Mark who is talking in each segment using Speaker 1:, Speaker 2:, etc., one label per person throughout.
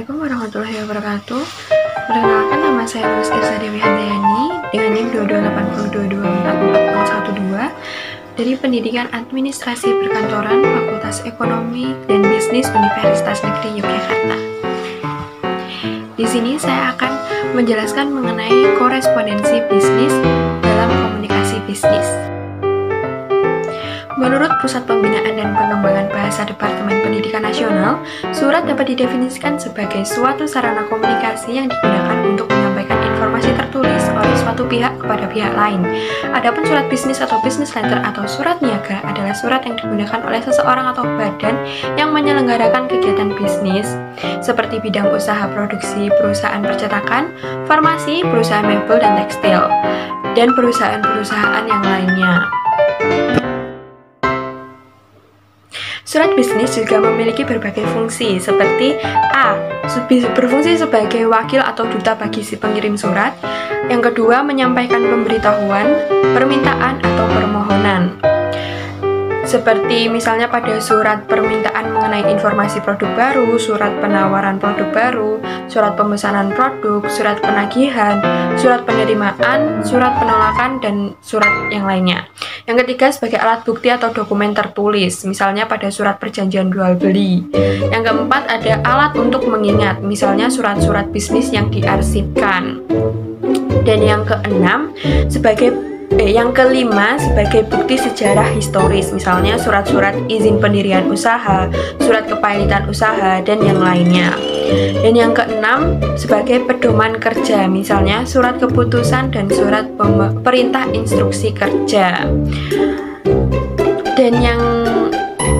Speaker 1: Assalamualaikum warahmatullahi wabarakatuh. Perkenalkan, nama saya Lulus Irsa Dewi Handayani dengan NIM 228224412 dari Pendidikan Administrasi Perkantoran Fakultas Ekonomi dan Bisnis Universitas Negeri Yogyakarta. Di sini saya akan menjelaskan mengenai korespondensi bisnis dalam komunikasi bisnis. Menurut Pusat Pembinaan dan Pengembangan Bahasa Departemen Pendidikan Nasional, surat dapat didefinisikan sebagai suatu sarana komunikasi yang digunakan untuk menyampaikan informasi tertulis oleh suatu pihak kepada pihak lain. Adapun surat bisnis atau business letter atau surat niaga adalah surat yang digunakan oleh seseorang atau badan yang menyelenggarakan kegiatan bisnis seperti bidang usaha produksi, perusahaan percetakan, farmasi, perusahaan mebel dan tekstil, dan perusahaan-perusahaan yang lainnya. Surat bisnis juga memiliki berbagai fungsi, seperti A. Berfungsi sebagai wakil atau duta bagi si pengirim surat. Yang kedua, menyampaikan pemberitahuan, permintaan, atau permohonan. Seperti misalnya pada surat permintaan mengenai informasi produk baru, surat penawaran produk baru, surat pemesanan produk, surat penagihan, surat penerimaan, surat penolakan, dan surat yang lainnya. Yang ketiga, sebagai alat bukti atau dokumen tertulis, misalnya pada surat perjanjian jual beli. Yang keempat, ada alat untuk mengingat, misalnya surat-surat bisnis yang diarsipkan. Dan yang keenam, yang kelima, sebagai bukti sejarah historis, misalnya surat-surat izin pendirian usaha, surat kepailitan usaha, dan yang lainnya. Dan yang keenam, sebagai pedoman kerja, misalnya surat keputusan dan surat perintah instruksi kerja. Dan yang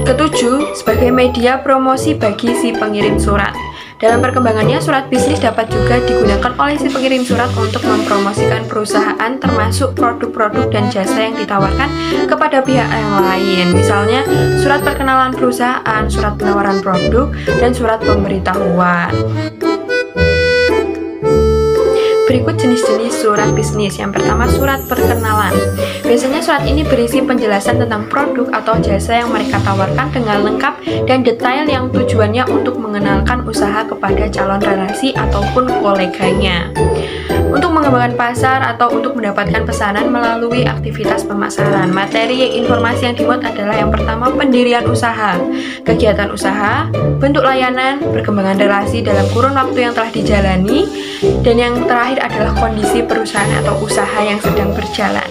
Speaker 1: ketujuh, sebagai media promosi bagi si pengirim surat. Dalam perkembangannya, surat bisnis dapat juga digunakan oleh si pengirim surat untuk mempromosikan perusahaan, termasuk produk-produk dan jasa yang ditawarkan kepada pihak yang lain. Misalnya, surat perkenalan perusahaan, surat penawaran produk, dan surat pemberitahuan. Berikut jenis-jenis surat bisnis. Yang pertama, surat perkenalan. Biasanya surat ini berisi penjelasan tentang produk atau jasa yang mereka tawarkan dengan lengkap dan detail yang tujuannya untuk mengenalkan usaha kepada calon relasi ataupun koleganya, untuk mengembangkan pasar atau untuk mendapatkan pesanan melalui aktivitas pemasaran. Materi informasi yang dimuat adalah yang pertama, pendirian usaha, kegiatan usaha, bentuk layanan, perkembangan relasi dalam kurun waktu yang telah dijalani, dan yang terakhir adalah kondisi perusahaan atau usaha yang sedang berjalan.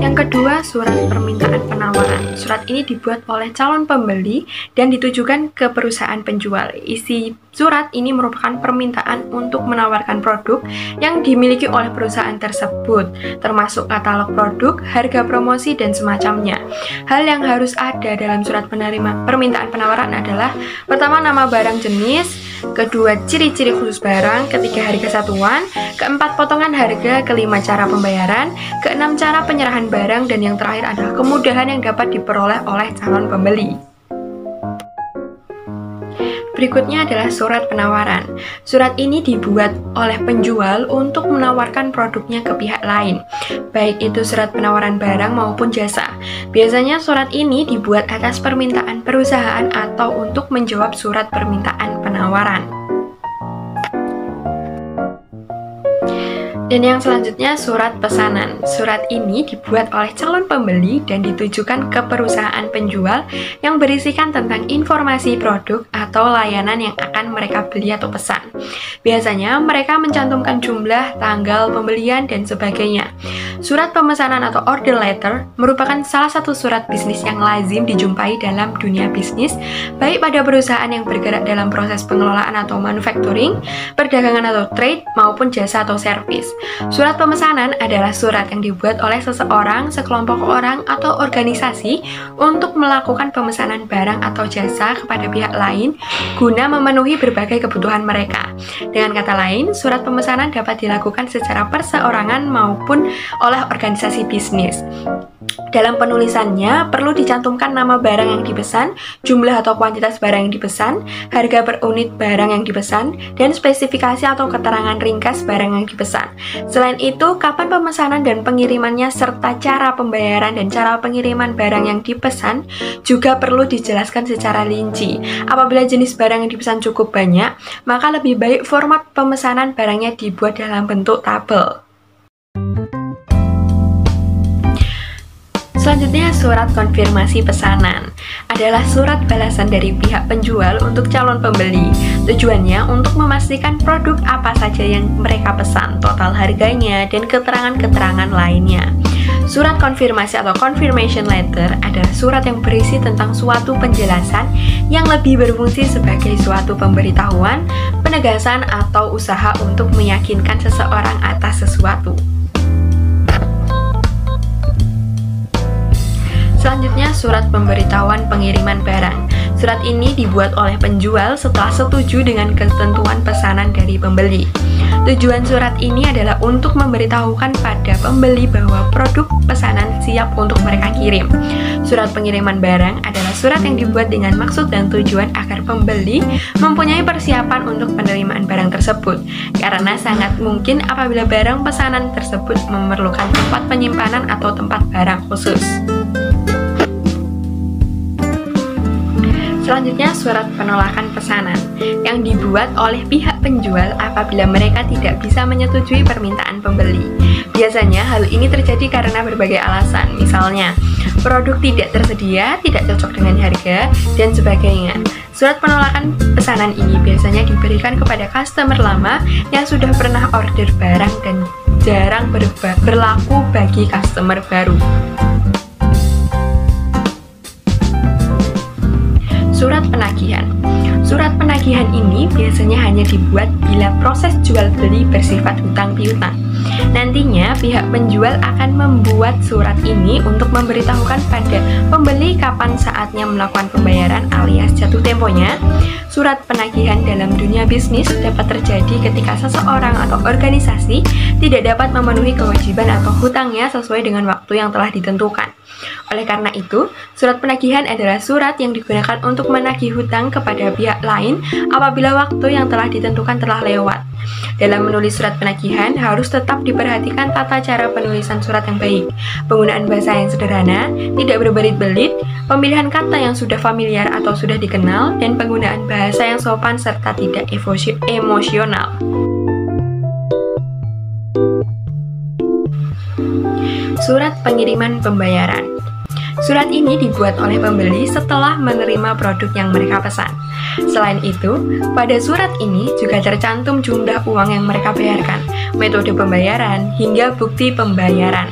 Speaker 1: Yang kedua, surat permintaan penawaran. Surat ini dibuat oleh calon pembeli dan ditujukan ke perusahaan penjual. Isi surat ini merupakan permintaan untuk menawarkan produk yang dimiliki oleh perusahaan tersebut, termasuk katalog produk, harga promosi, dan semacamnya. Hal yang harus ada dalam surat permintaan penawaran adalah pertama, nama barang jenis, kedua, ciri-ciri khusus barang, ketiga, harga satuan, keempat, potongan harga, kelima, cara pembayaran, keenam, cara penyerahan barang, dan yang terakhir adalah kemudahan yang dapat diperoleh oleh calon pembeli. Berikutnya adalah surat penawaran. Surat ini dibuat oleh penjual untuk menawarkan produknya ke pihak lain, baik itu surat penawaran barang maupun jasa. Biasanya surat ini dibuat atas permintaan perusahaan atau untuk menjawab surat permintaan penawaran. Dan yang selanjutnya, surat pesanan. Surat ini dibuat oleh calon pembeli dan ditujukan ke perusahaan penjual yang berisikan tentang informasi produk atau layanan yang akan mereka beli atau pesan. Biasanya mereka mencantumkan jumlah, tanggal pembelian, dan sebagainya. Surat pemesanan atau order letter merupakan salah satu surat bisnis yang lazim dijumpai dalam dunia bisnis, baik pada perusahaan yang bergerak dalam proses pengelolaan atau manufacturing, perdagangan atau trade, maupun jasa atau service. Surat pemesanan adalah surat yang dibuat oleh seseorang, sekelompok orang, atau organisasi untuk melakukan pemesanan barang atau jasa kepada pihak lain guna memenuhi berbagai kebutuhan mereka. Dengan kata lain, surat pemesanan dapat dilakukan secara perseorangan maupun oleh oleh organisasi bisnis. Dalam penulisannya, perlu dicantumkan nama barang yang dipesan, jumlah atau kuantitas barang yang dipesan, harga per unit barang yang dipesan, dan spesifikasi atau keterangan ringkas barang yang dipesan. Selain itu, kapan pemesanan dan pengirimannya serta cara pembayaran dan cara pengiriman barang yang dipesan juga perlu dijelaskan secara rinci. Apabila jenis barang yang dipesan cukup banyak, maka lebih baik format pemesanan barangnya dibuat dalam bentuk tabel. Selanjutnya, surat konfirmasi pesanan adalah surat balasan dari pihak penjual untuk calon pembeli. Tujuannya untuk memastikan produk apa saja yang mereka pesan, total harganya, dan keterangan-keterangan lainnya. Surat konfirmasi atau confirmation letter adalah surat yang berisi tentang suatu penjelasan yang lebih berfungsi sebagai suatu pemberitahuan, penegasan, atau usaha untuk meyakinkan seseorang atas sesuatu. Selanjutnya, surat pemberitahuan pengiriman barang. Surat ini dibuat oleh penjual setelah setuju dengan ketentuan pesanan dari pembeli. Tujuan surat ini adalah untuk memberitahukan pada pembeli bahwa produk pesanan siap untuk mereka kirim. Surat pengiriman barang adalah surat yang dibuat dengan maksud dan tujuan agar pembeli mempunyai persiapan untuk penerimaan barang tersebut, karena sangat mungkin apabila barang pesanan tersebut memerlukan tempat penyimpanan atau tempat barang khusus. Selanjutnya, surat penolakan pesanan yang dibuat oleh pihak penjual apabila mereka tidak bisa menyetujui permintaan pembeli. Biasanya hal ini terjadi karena berbagai alasan, misalnya produk tidak tersedia, tidak cocok dengan harga, dan sebagainya. Surat penolakan pesanan ini biasanya diberikan kepada customer lama yang sudah pernah order barang dan jarang berlaku bagi customer baru. Surat penagihan. Surat penagihan ini biasanya hanya dibuat bila proses jual beli bersifat hutang piutang. Nantinya pihak penjual akan membuat surat ini untuk memberitahukan pada pembeli kapan saatnya melakukan pembayaran alias jatuh temponya. Surat penagihan dalam dunia bisnis dapat terjadi ketika seseorang atau organisasi tidak dapat memenuhi kewajiban atau hutangnya sesuai dengan waktu yang telah ditentukan. Oleh karena itu, surat penagihan adalah surat yang digunakan untuk menagih hutang kepada pihak lain apabila waktu yang telah ditentukan telah lewat. Dalam menulis surat penagihan, harus tetap diperhatikan tata cara penulisan surat yang baik, penggunaan bahasa yang sederhana, tidak berbelit-belit, pemilihan kata yang sudah familiar atau sudah dikenal, dan penggunaan bahasa yang sopan serta tidak emosional. Surat pengiriman pembayaran. Surat ini dibuat oleh pembeli setelah menerima produk yang mereka pesan. Selain itu, pada surat ini juga tercantum jumlah uang yang mereka bayarkan, metode pembayaran, hingga bukti pembayaran.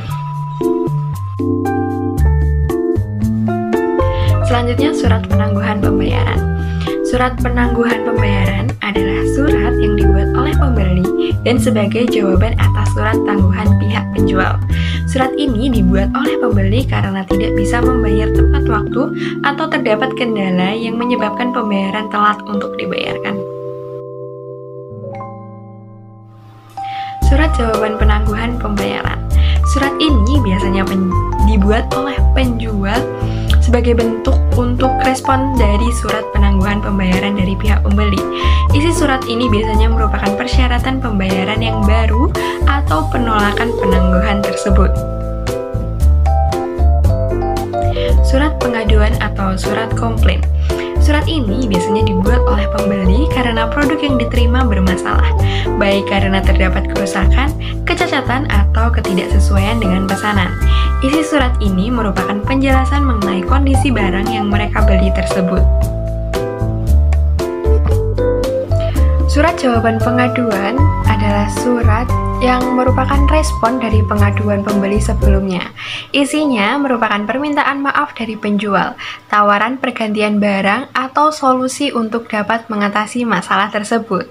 Speaker 1: Selanjutnya, surat penangguhan pembayaran. Surat penangguhan pembayaran adalah surat yang dibuat oleh pembeli dan sebagai jawaban atas surat tangguhan pihak penjual. Surat ini dibuat oleh pembeli karena tidak bisa membayar tepat waktu atau terdapat kendala yang menyebabkan pembayaran telat untuk dibayarkan. Surat jawaban penangguhan pembayaran. Surat ini biasanya dibuat oleh penjual sebagai bentuk untuk respon dari surat penangguhan pembayaran dari pihak pembeli. Isi surat ini biasanya merupakan persyaratan pembayaran yang baru atau penolakan penangguhan tersebut. Surat pengaduan atau surat komplain. Surat ini biasanya dibuat oleh pembeli karena produk yang diterima bermasalah, baik karena terdapat kerusakan, kecacatan, atau ketidaksesuaian dengan pesanan. Isi surat ini merupakan penjelasan mengenai kondisi barang yang mereka beli tersebut. Surat jawaban pengaduan adalah surat yang merupakan respon dari pengaduan pembeli sebelumnya. Isinya merupakan permintaan maaf dari penjual, tawaran pergantian barang, atau solusi untuk dapat mengatasi masalah tersebut.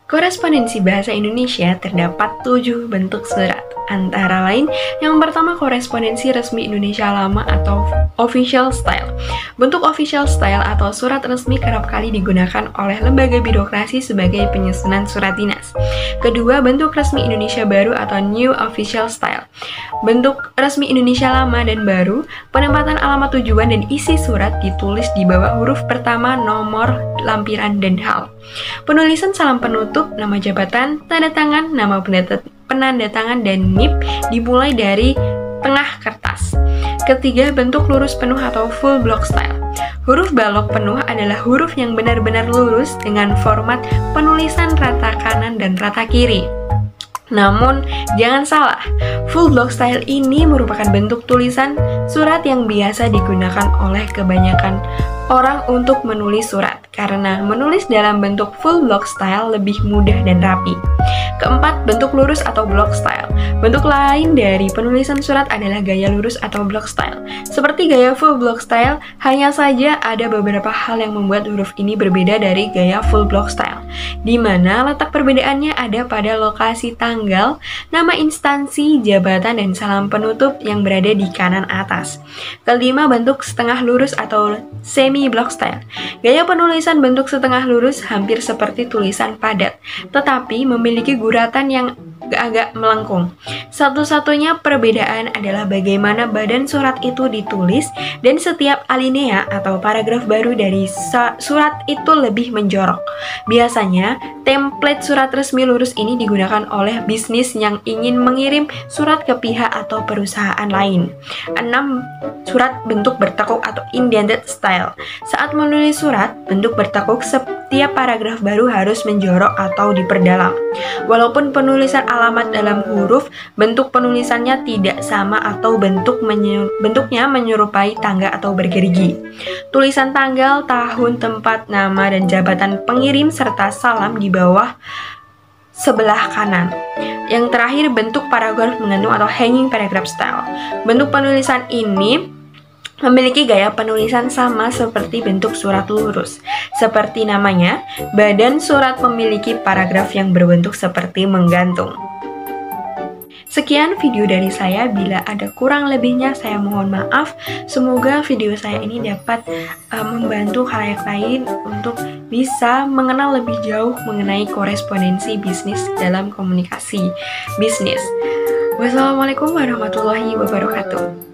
Speaker 1: Korespondensi bahasa Indonesia terdapat 7 bentuk surat, antara lain yang pertama korespondensi resmi Indonesia Lama atau official style. Bentuk official style atau surat resmi kerap kali digunakan oleh lembaga birokrasi sebagai penyusunan surat dinas. Kedua, bentuk resmi Indonesia Baru atau new official style. Bentuk resmi Indonesia Lama dan Baru, penempatan alamat tujuan dan isi surat ditulis di bawah huruf pertama, nomor, lampiran, dan hal. Penulisan salam penutup, nama jabatan, tanda tangan, nama penanda tangan, dan NIP dimulai dari tengah kertas. Ketiga, bentuk lurus penuh atau full block style. Huruf balok penuh adalah huruf yang benar-benar lurus dengan format penulisan rata kanan dan rata kiri. Namun, jangan salah, full block style ini merupakan bentuk tulisan surat yang biasa digunakan oleh kebanyakan orang untuk menulis surat, karena menulis dalam bentuk full block style lebih mudah dan rapi. Keempat, bentuk lurus atau block style. Bentuk lain dari penulisan surat adalah gaya lurus atau block style. Seperti gaya full block style, hanya saja ada beberapa hal yang membuat huruf ini berbeda dari gaya full block style, di mana letak perbedaannya ada pada lokasi tanggal, nama instansi, jabatan, dan salam penutup yang berada di kanan atas. Kelima, bentuk setengah lurus atau semi block style. Gaya penulisan bentuk setengah lurus hampir seperti tulisan padat, tetapi memiliki guratan yang agak melengkung. Satu-satunya perbedaan adalah bagaimana badan surat itu ditulis, dan setiap alinea atau paragraf baru dari surat itu lebih menjorok. Biasanya, template surat resmi lurus ini digunakan oleh bisnis yang ingin mengirim surat ke pihak atau perusahaan lain. 6. Surat bentuk bertekuk atau indented style. Saat menulis surat bentuk bertekuk, setiap paragraf baru harus menjorok atau diperdalam. Walaupun penulisan alamat dalam huruf, bentuk penulisannya tidak sama atau bentuknya menyerupai tangga atau bergerigi. Tulisan tanggal, tahun, tempat, nama, dan jabatan pengirim serta salam di bawah sebelah kanan. Yang terakhir, bentuk paragraf menggantung atau hanging paragraph style. Bentuk penulisan ini memiliki gaya penulisan sama seperti bentuk surat lurus. Seperti namanya, badan surat memiliki paragraf yang berbentuk seperti menggantung. Sekian video dari saya, bila ada kurang lebihnya saya mohon maaf. Semoga video saya ini dapat membantu khalayak lain untuk bisa mengenal lebih jauh mengenai korespondensi bisnis dalam komunikasi bisnis. Wassalamualaikum warahmatullahi wabarakatuh.